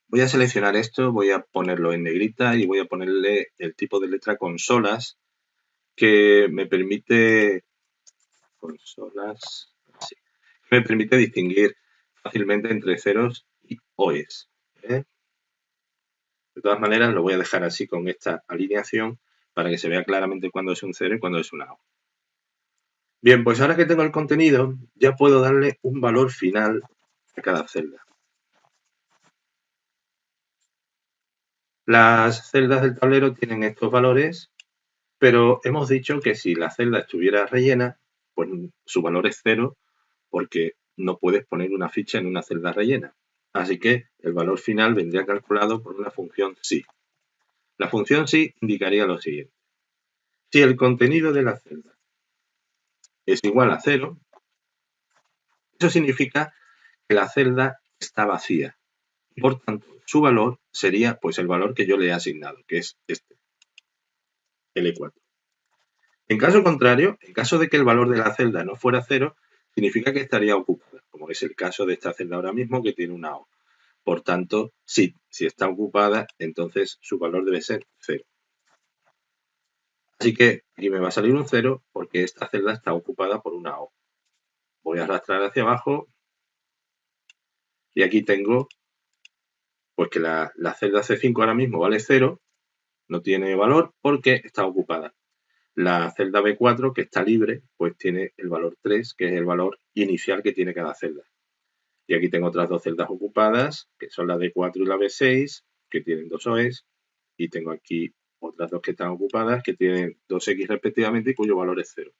voy a seleccionar esto, voy a ponerlo en negrita y voy a ponerle el tipo de letra consolas que me permite me permite distinguir fácilmente entre ceros y OEs. De todas maneras, lo voy a dejar así con esta alineación para que se vea claramente cuándo es un cero y cuándo es una O. Bien, pues ahora que tengo el contenido, ya puedo darle un valor final a cada celda. Las celdas del tablero tienen estos valores, pero hemos dicho que si la celda estuviera rellena, pues su valor es 0 porque no puedes poner una ficha en una celda rellena. Así que el valor final vendría calculado por una función si. La función si indicaría lo siguiente. Si el contenido de la celda es igual a 0, eso significa que la celda está vacía. Por tanto, su valor sería pues el valor que yo le he asignado, que es este, L4. En caso contrario, en caso de que el valor de la celda no fuera 0, significa que estaría ocupada, como es el caso de esta celda ahora mismo que tiene una O. Por tanto, si está ocupada, entonces su valor debe ser 0. Así que aquí me va a salir un 0 porque esta celda está ocupada por una O. Voy a arrastrar hacia abajo y aquí tengo pues que la celda C5 ahora mismo vale 0, no tiene valor porque está ocupada. La celda B4, que está libre, pues tiene el valor 3, que es el valor inicial que tiene cada celda. Y aquí tengo otras dos celdas ocupadas, que son la D4 y la B6, que tienen dos OEs. Y tengo aquí otras dos que están ocupadas, que tienen 2X respectivamente y cuyo valor es 0.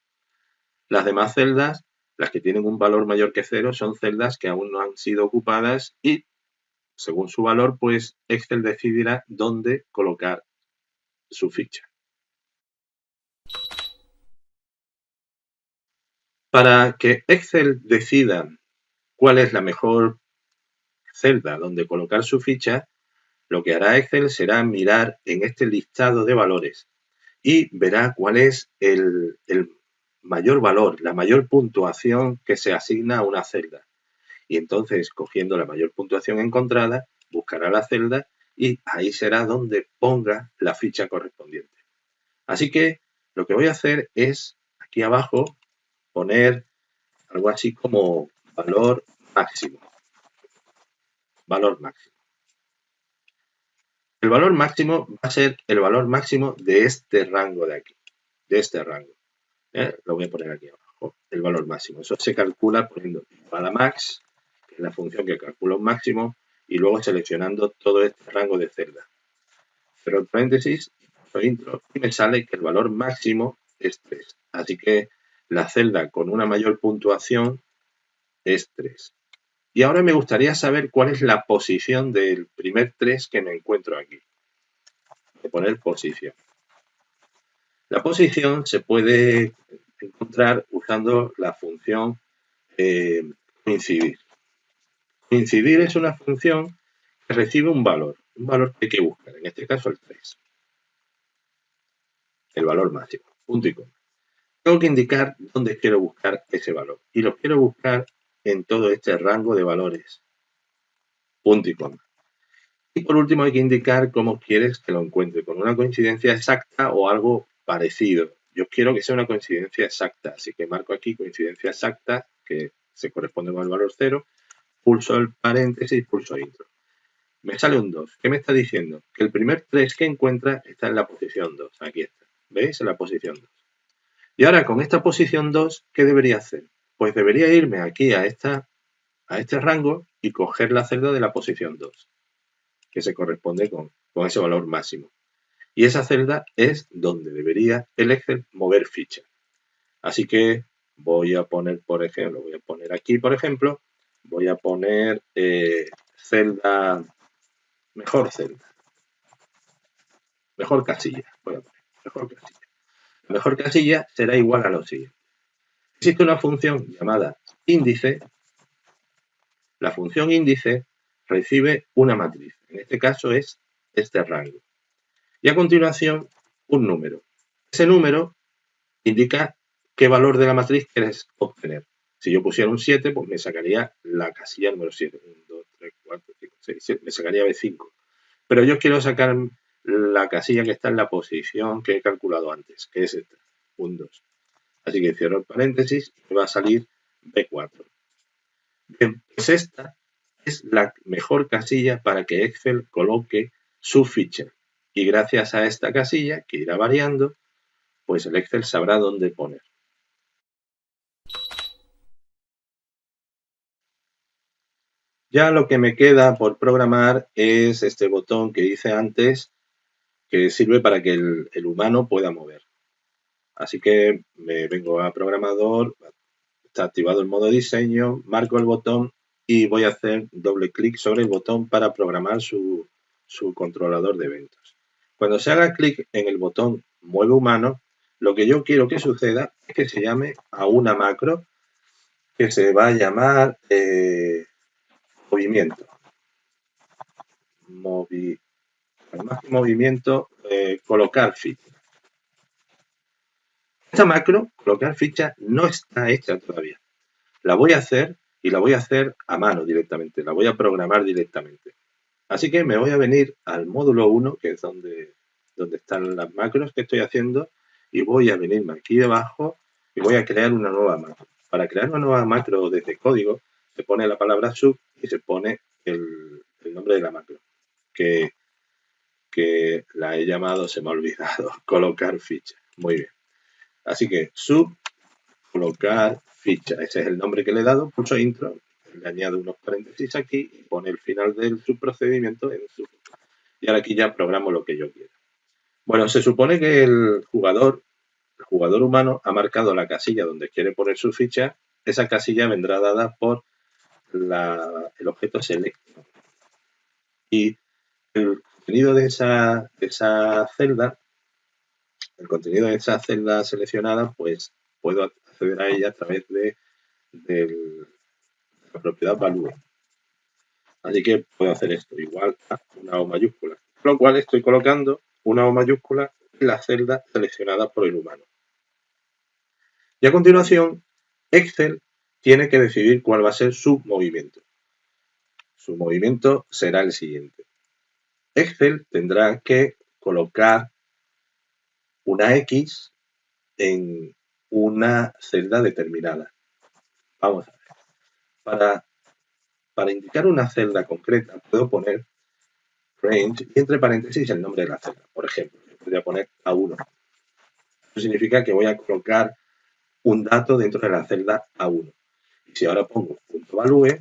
Las demás celdas, las que tienen un valor mayor que 0, son celdas que aún no han sido ocupadas y, según su valor, pues Excel decidirá dónde colocar su ficha. Para que Excel decida cuál es la mejor celda donde colocar su ficha, lo que hará Excel será mirar en este listado de valores y verá cuál es el mayor valor, la mayor puntuación que se asigna a una celda. Y entonces, cogiendo la mayor puntuación encontrada, buscará la celda y ahí será donde ponga la ficha correspondiente. Así que lo que voy a hacer es, aquí abajo, poner algo así como valor máximo. Valor máximo. El valor máximo va a ser el valor máximo de este rango de aquí, de este rango. Lo voy a poner aquí abajo, el valor máximo. Eso se calcula poniendo max, que es la función que calcula un máximo, y luego seleccionando todo este rango de celdas. Pero en paréntesis, intro, y me sale que el valor máximo es 3. Así que la celda con una mayor puntuación es 3. Y ahora me gustaría saber cuál es la posición del primer 3 que me encuentro aquí. Voy a poner posición. La posición se puede encontrar usando la función coincidir. Coincidir es una función que recibe un valor que hay que buscar, en este caso el 3, el valor máximo, punto y coma. Tengo que indicar dónde quiero buscar ese valor y lo quiero buscar en todo este rango de valores, punto y coma. Y por último hay que indicar cómo quieres que lo encuentre, con una coincidencia exacta o algo parecido. Yo quiero que sea una coincidencia exacta, así que marco aquí coincidencia exacta, que se corresponde con el valor 0, pulso el paréntesis, pulso intro. Me sale un 2. ¿Qué me está diciendo? Que el primer 3 que encuentra está en la posición 2. Aquí está. ¿Veis? En la posición 2. Y ahora con esta posición 2, ¿qué debería hacer? Pues debería irme aquí a este rango y coger la celda de la posición 2, que se corresponde con ese valor máximo. Y esa celda es donde debería el Excel mover ficha. Así que voy a poner, por ejemplo, voy a poner aquí, por ejemplo, voy a poner celda, mejor celda, mejor casilla, voy a poner, mejor casilla. La mejor casilla será igual a lo siguiente. Existe una función llamada índice. La función índice recibe una matriz. En este caso es este rango. Y a continuación, un número. Ese número indica qué valor de la matriz quieres obtener. Si yo pusiera un 7, pues me sacaría la casilla número 7. 1, 2, 3, 4, 5, 6, 7. Me sacaría B5. Pero yo quiero sacar la casilla que está en la posición que he calculado antes, que es esta, un 2. Así que cierro el paréntesis y me va a salir B4. Bien, pues esta es la mejor casilla para que Excel coloque su ficha. Y gracias a esta casilla, que irá variando, pues el Excel sabrá dónde poner. Ya lo que me queda por programar es este botón que hice antes, que sirve para que el humano pueda mover. Así que me vengo a programador, está activado el modo diseño, marco el botón y voy a hacer doble clic sobre el botón para programar su controlador de eventos. Cuando se haga clic en el botón mueve humano, lo que yo quiero que suceda es que se llame a una macro que se va a llamar movimiento. Además de movimiento, colocar ficha. Esta macro, colocar ficha, no está hecha todavía. La voy a hacer y la voy a hacer a mano directamente, la voy a programar directamente. Así que me voy a venir al módulo 1, que es donde están las macros que estoy haciendo, y voy a venirme aquí debajo y voy a crear una nueva macro. Para crear una nueva macro desde código, se pone la palabra sub y se pone el nombre de la macro, que la he llamado, se me ha olvidado, colocar ficha. Muy bien. Así que sub, colocar ficha. Ese es el nombre que le he dado, pulso intro, le añado unos paréntesis aquí y pone el final del subprocedimiento en sub. Y ahora aquí ya programo lo que yo quiero. Bueno, se supone que el jugador humano ha marcado la casilla donde quiere poner su ficha. Esa casilla vendrá dada por el objeto select. Y el contenido de esa celda, el contenido de esa celda seleccionada, pues puedo acceder a ella a través de la propiedad value. Así que puedo hacer esto igual a una O mayúscula, con lo cual estoy colocando una O mayúscula en la celda seleccionada por el humano. Y a continuación, Excel tiene que decidir cuál va a ser su movimiento. Su movimiento será el siguiente. Excel tendrá que colocar una X en una celda determinada. Vamos a ver. Para indicar una celda concreta, puedo poner range y entre paréntesis el nombre de la celda. Por ejemplo, podría poner A1. Eso significa que voy a colocar un dato dentro de la celda A1. Y si ahora pongo punto value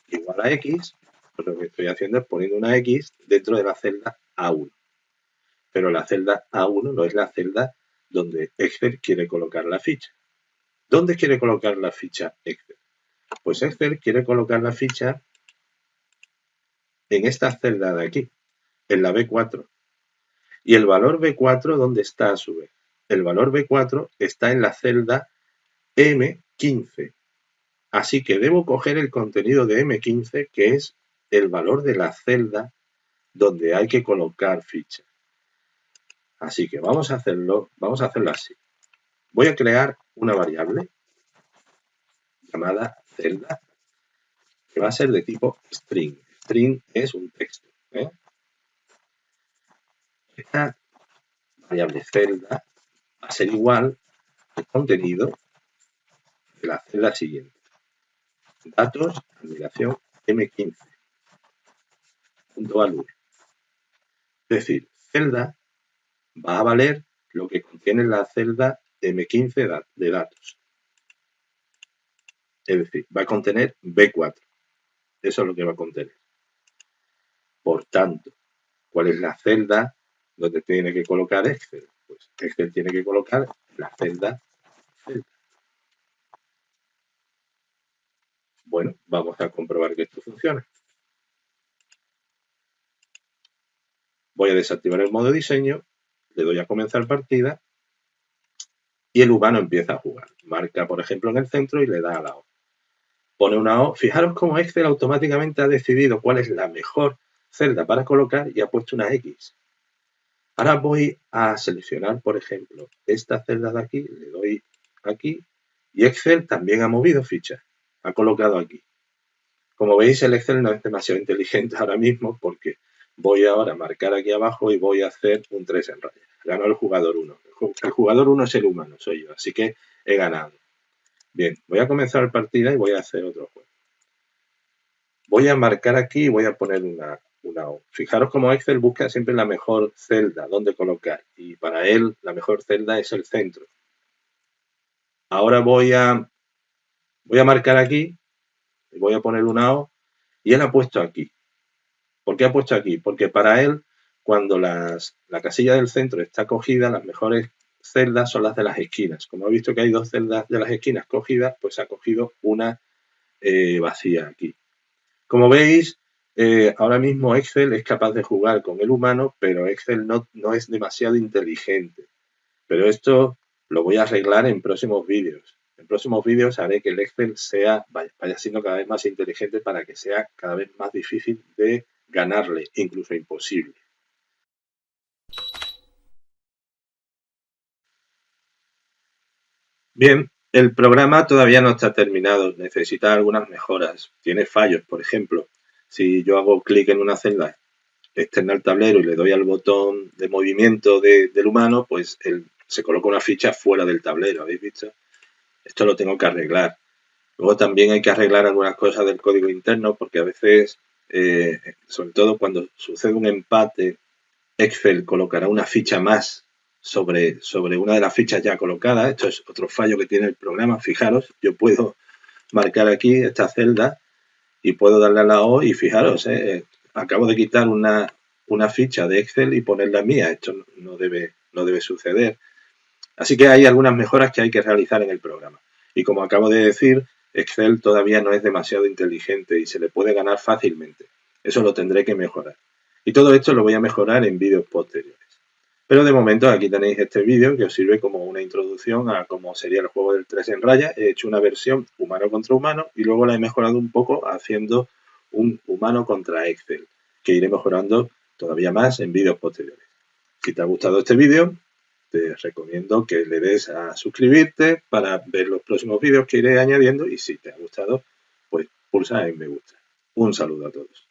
igual a X, pues lo que estoy haciendo es poniendo una X dentro de la celda A1. Pero la celda A1 no es la celda donde Excel quiere colocar la ficha. ¿Dónde quiere colocar la ficha Excel? Pues Excel quiere colocar la ficha en esta celda de aquí, en la B4. ¿Y el valor B4 dónde está a su vez? El valor B4 está en la celda M15. Así que debo coger el contenido de M15, que es el valor de la celda donde hay que colocar ficha. Así que vamos a hacerlo así. Voy a crear una variable llamada celda, que va a ser de tipo string. String es un texto. Esta variable celda va a ser igual al contenido de la celda siguiente. Datos, admiración, M15. .value. Es decir, celda va a valer lo que contiene la celda M15 de datos. Es decir, va a contener B4. Eso es lo que va a contener. Por tanto, ¿cuál es la celda donde tiene que colocar Excel? Pues Excel tiene que colocar la celda. Bueno, vamos a comprobar que esto funciona. Voy a desactivar el modo diseño, le doy a comenzar partida y el humano empieza a jugar. Marca, por ejemplo, en el centro y le da a la O. Pone una O. Fijaros cómo Excel automáticamente ha decidido cuál es la mejor celda para colocar y ha puesto una X. Ahora voy a seleccionar, por ejemplo, esta celda de aquí, le doy aquí y Excel también ha movido fichas, ha colocado aquí. Como veis, el Excel no es demasiado inteligente ahora mismo porque voy ahora a marcar aquí abajo y voy a hacer un 3 en raya. Ganó el jugador 1. El jugador 1 es el humano, soy yo, así que he ganado. Bien, voy a comenzar la partida y voy a hacer otro juego. Voy a marcar aquí y voy a poner una O. Fijaros cómo Excel busca siempre la mejor celda donde colocar y para él la mejor celda es el centro. Ahora voy a marcar aquí y voy a poner una O y él ha puesto aquí. ¿Por qué ha puesto aquí? Porque para él, cuando la casilla del centro está cogida, las mejores celdas son las de las esquinas. Como ha visto que hay dos celdas de las esquinas cogidas, pues ha cogido una vacía aquí. Como veis, ahora mismo Excel es capaz de jugar con el humano, pero Excel no es demasiado inteligente. Pero esto lo voy a arreglar en próximos vídeos. En próximos vídeos haré que el Excel vaya siendo cada vez más inteligente para que sea cada vez más difícil de ganarle, incluso imposible. Bien, el programa todavía no está terminado, necesita algunas mejoras, tiene fallos, por ejemplo, si yo hago clic en una celda externa al tablero y le doy al botón de movimiento del humano, pues se coloca una ficha fuera del tablero, ¿habéis visto? Esto lo tengo que arreglar. Luego también hay que arreglar algunas cosas del código interno porque a veces, sobre todo cuando sucede un empate, Excel colocará una ficha más sobre una de las fichas ya colocadas. Esto es otro fallo que tiene el programa. Fijaros, yo puedo marcar aquí esta celda y puedo darle a la O y fijaros, acabo de quitar una ficha de Excel y ponerla mía. Esto no debe suceder. Así que hay algunas mejoras que hay que realizar en el programa. Y como acabo de decir, Excel todavía no es demasiado inteligente y se le puede ganar fácilmente. Eso lo tendré que mejorar. Y todo esto lo voy a mejorar en vídeos posteriores. Pero de momento aquí tenéis este vídeo que os sirve como una introducción a cómo sería el juego del 3 en raya. He hecho una versión humano contra humano y luego la he mejorado un poco haciendo un humano contra Excel, que iré mejorando todavía más en vídeos posteriores. Si te ha gustado este vídeo, te recomiendo que le des a suscribirte para ver los próximos vídeos que iré añadiendo y si te ha gustado, pues pulsa en me gusta. Un saludo a todos.